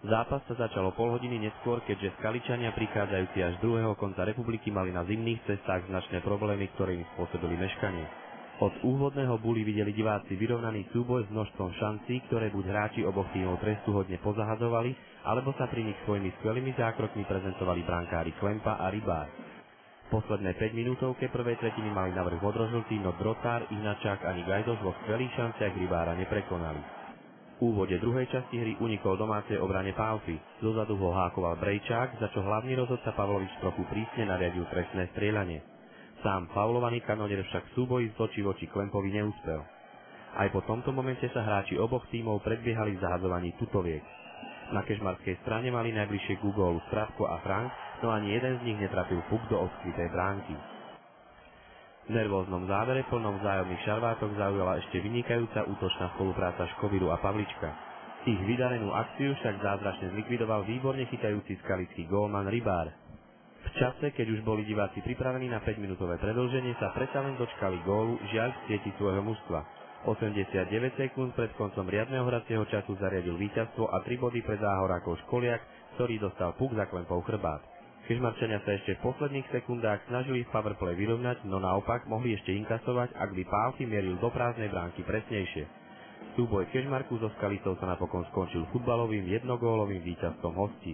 Zápas sa začalo pol hodiny neskôr, keďže Skaličania prichádzajúci až z druhého konca republiky mali na zimných cestách značné problémy, ktoré im spôsobili meškanie. Od úvodného buli videli diváci vyrovnaný súboj s množstvom šancí, ktoré buď hráči oboch tímov trestuhodne pozahadzovali, alebo sa pri nich svojimi skvelými zákrokmi prezentovali brankári Klempa a Rybár. V poslednej 5 minútovke prvej tretiny mali navrch modrožltý, no Drotár, Ihnačák ani Gajdoš vo skvelých šanciach Rybára neprekonali. V úvode druhej časti hry unikol domácej obrane Pálfy, zozadu ho hákoval Brejčák, za čo hlavný rozhodca Pavlovič trochu prísne nariadil trestné strieľanie. Sám faulovaný kanonier však v súboji z očí voči Klempovi neúspel. Aj po tomto momente sa hráči oboch tímov predbiehali v zahadzovaní tutoviek. Na kežmarskej strane mali najbližšie ku gólu Stravko a Frank, no ani jeden z nich netrafil puk do odskrytej bránky. V nervóznom závere plnom vzájomných šarvátok zaujala ešte vynikajúca útočná spolupráca Škoviru a Pavlička. Ich vydarenú akciu však zázračne zlikvidoval výborne chytajúci skalický gólman Rybár. V čase, keď už boli diváci pripravení na 5-minútové predĺženie, sa predsa len dočkali gólu, žiaľ v sieti svojho mužstva. 89 sekúnd pred koncom riadneho hracieho času zariadil víťazstvo a 3 body pred záhorákov Školiak, ktorý dostal puk za Klempov chrbát. Kežmarčania sa ešte v posledných sekundách snažili v powerplay vyrovnať, no naopak mohli ešte inkasovať, ak by Pálky mieril do prázdnej bránky presnejšie. Súboj Kežmarku so Skalicou sa napokon skončil futbalovým jednogólovým víťazstvom hostí.